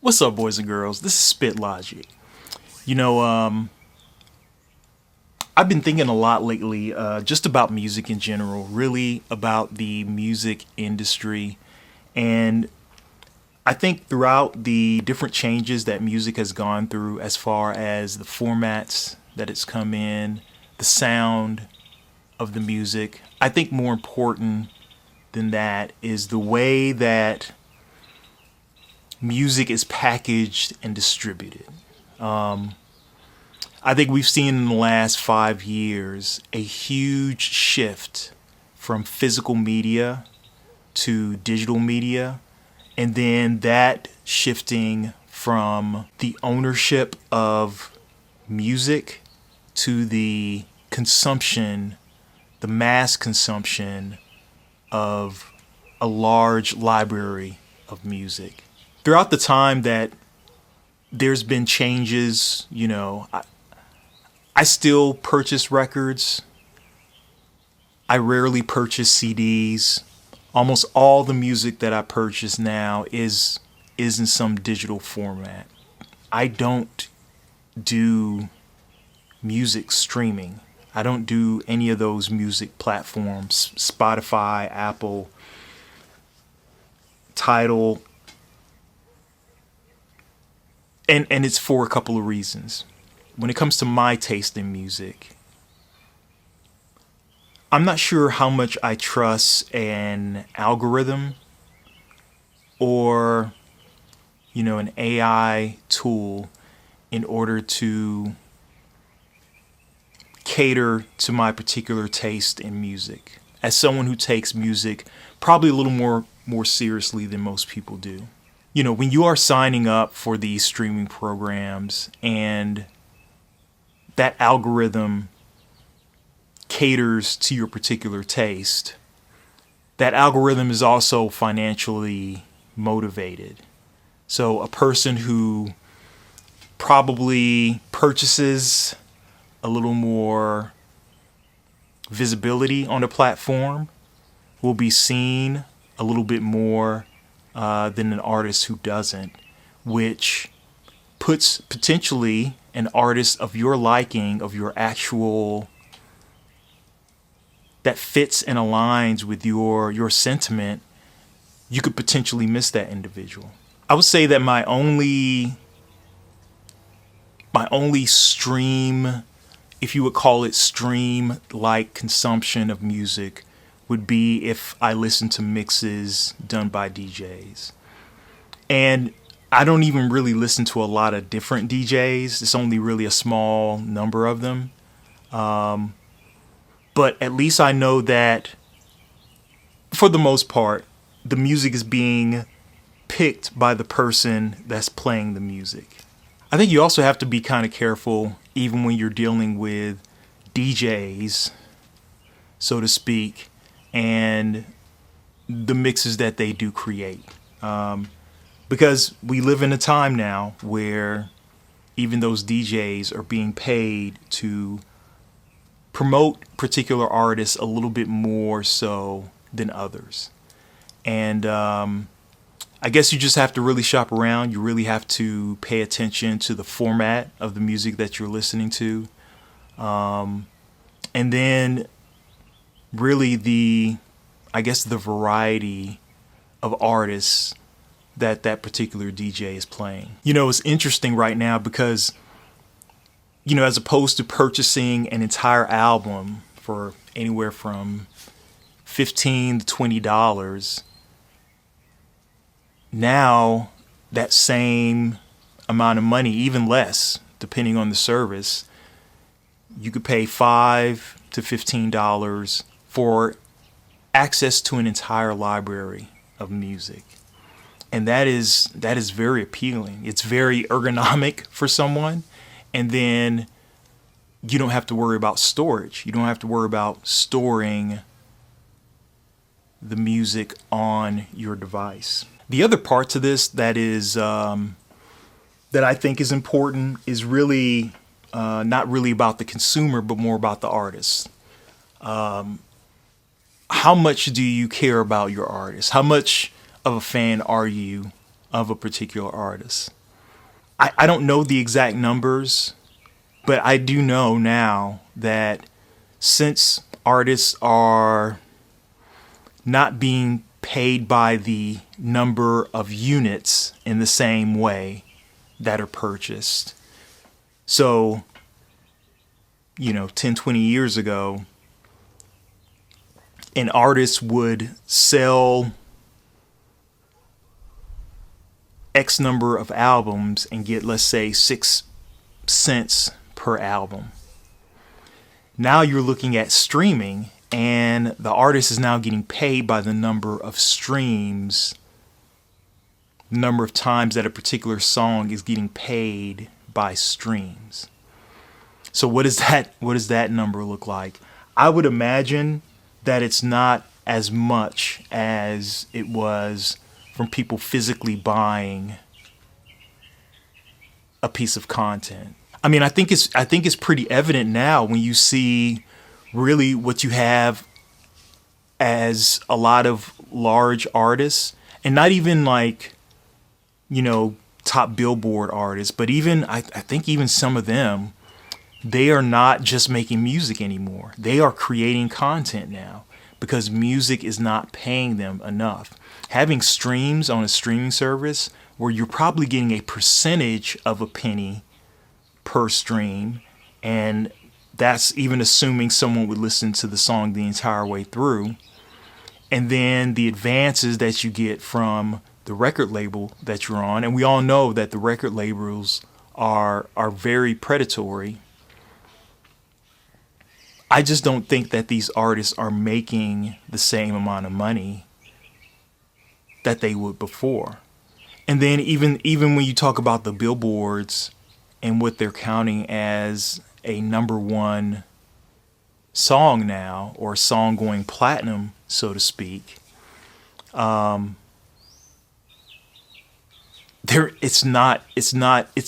What's up, boys and girls? This is Spit Logic. You know, um, I've been thinking a lot lately, just about music in general, really about the music industry. And I think throughout the different changes that music has gone through, as far as the formats that it's come in, the sound of the music, I think more important than that is the way that music is packaged and distributed. I think we've seen in the last 5 years a huge shift from physical media to digital media, and then that shifting from the ownership of music to the consumption, the mass consumption of a large library of music. Throughout the time that there's been changes, I still purchase records. I rarely purchase CDs. Almost all the music that I purchase now is in some digital format. I don't do music streaming. I don't do any of those music platforms, Spotify, Apple, Tidal, and it's for a couple of reasons. When it comes to my taste in music, I'm not sure how much I trust an algorithm or, an AI tool in order to cater to my particular taste in music. As someone who takes music probably a little more seriously than most people do. When you are signing up for these streaming programs and that algorithm caters to your particular taste, that algorithm is also financially motivated. So a person who probably purchases a little more visibility on the platform will be seen a little bit more than an artist who doesn't, which puts potentially an artist of your liking, of your actual, that fits and aligns with your sentiment. You could potentially miss that individual. I would say that my only stream, if you would call it stream like consumption of music, would be if I listen to mixes done by DJs. And I don't even really listen to a lot of different DJs. It's only really a small number of them. But at least I know that for the most part, the music is being picked by the person that's playing the music. I think you also have to be kind of careful, even when you're dealing with DJs, so to speak, and the mixes that they do create. Because we live in a time now where even those DJs are being paid to promote particular artists a little bit more so than others. And I guess you just have to really shop around. You really have to pay attention to the format of the music that you're listening to. And then really the variety of artists that particular DJ is playing. It's interesting right now because, as opposed to purchasing an entire album for anywhere from $15 to $20, now that same amount of money, even less, depending on the service, you could pay $5 to $15 for access to an entire library of music. And that is very appealing. It's very ergonomic for someone. And then you don't have to worry about storage. You don't have to worry about storing the music on your device. The other part to this that I think is important is really not really about the consumer, but more about the artist. How much do you care about your artist? How much of a fan are you of a particular artist. I don't know the exact numbers, but I do know now that since artists are not being paid by the number of units in the same way that are purchased. So, 10, 20 years ago, an artist would sell X number of albums and get, let's say, 6 cents per album. Now you're looking at streaming, and the artist is now getting paid by the number of streams, number of times that a particular song is getting paid by streams. So what does that number look like? I would imagine that it's not as much as it was from people physically buying a piece of content. I mean, I think it's pretty evident now when you see really what you have as a lot of large artists, and not even like, top Billboard artists, but even I think even some of them, they are not just making music anymore. They are creating content now because music is not paying them enough. Having streams on a streaming service where you're probably getting a percentage of a penny per stream, and that's even assuming someone would listen to the song the entire way through. And then the advances that you get from the record label that you're on, and we all know that the record labels are very predatory. I just don't think that these artists are making the same amount of money that they would before. And then even when you talk about the billboards and what they're counting as a number one song now, or a song going platinum, so to speak, it's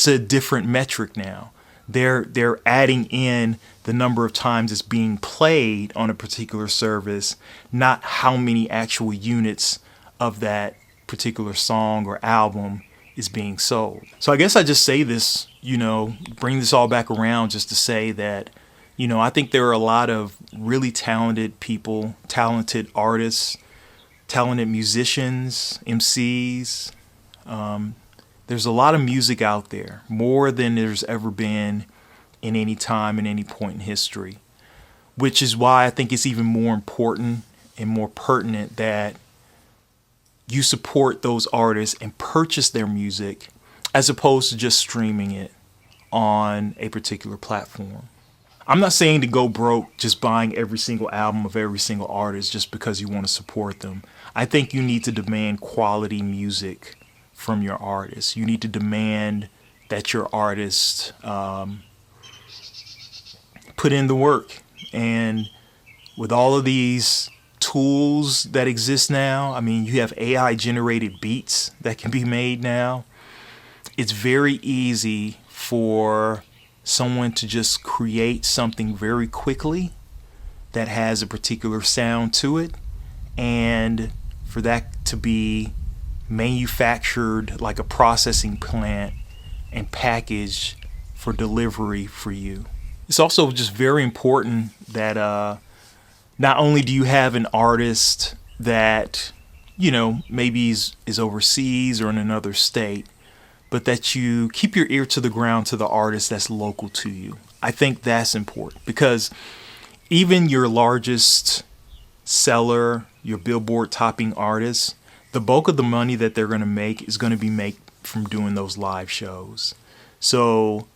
a different metric now. They're adding in the number of times it's being played on a particular service, not how many actual units of that particular song or album is being sold. So I guess I just say this, bring this all back around just to say that, I think there are a lot of really talented people, talented artists, talented musicians, MCs. There's a lot of music out there, more than there's ever been in any time, in any point in history, which is why I think it's even more important and more pertinent that you support those artists and purchase their music as opposed to just streaming it on a particular platform. I'm not saying to go broke just buying every single album of every single artist just because you want to support them. I think you need to demand quality music from your artists. You need to demand that your artists put in the work. And with all of these tools that exist now, I mean, you have AI generated beats that can be made now. It's very easy for someone to just create something very quickly that has a particular sound to it, and for that to be manufactured like a processing plant and packaged for delivery for you. It's also just very important that not only do you have an artist that, maybe is overseas or in another state, but that you keep your ear to the ground to the artist that's local to you. I think that's important because even your largest seller, your Billboard topping artist, the bulk of the money that they're going to make is going to be made from doing those live shows. So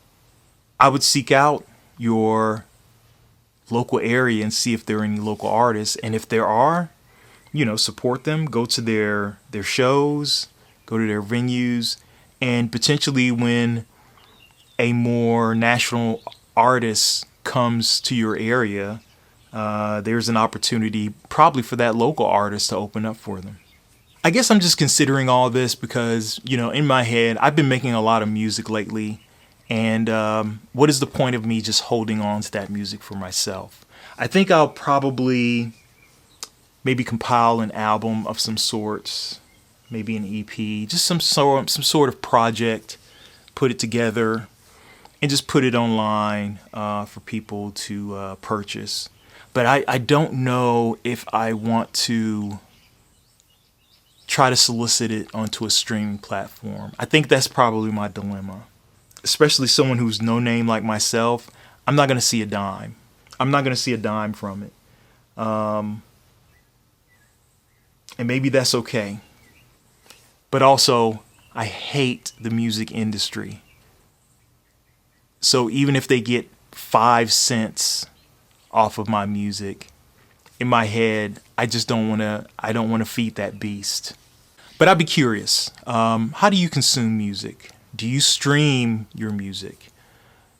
I would seek out your local area and see if there are any local artists. And if there are, support them, go to their shows, go to their venues, and potentially when a more national artist comes to your area, there's an opportunity probably for that local artist to open up for them. I guess I'm just considering all this because, in my head, I've been making a lot of music lately. And what is the point of me just holding on to that music for myself? I think I'll probably maybe compile an album of some sorts maybe an EP, just some sort of project, put it together, and just put it online for people to purchase. But I don't know if I want to try to solicit it onto a streaming platform. I think that's probably my dilemma. Especially someone who's no name like myself, I'm not going to see a dime. I'm not going to see a dime from it. And maybe that's okay. But also, I hate the music industry. So even if they get 5 cents off of my music, in my head, I don't want to feed that beast. But I'd be curious. How do you consume music? Do you stream your music?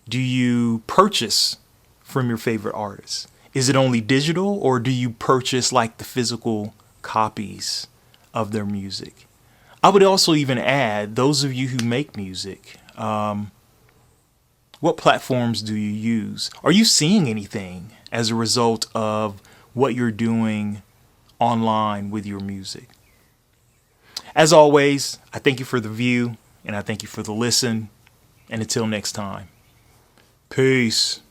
Do you purchase from your favorite artists? Is it only digital, or do you purchase like the physical copies of their music? I would also even add, those of you who make music, what platforms do you use? Are you seeing anything as a result of what you're doing online with your music? As always, I thank you for the view, and I thank you for the listen. And until next time, peace.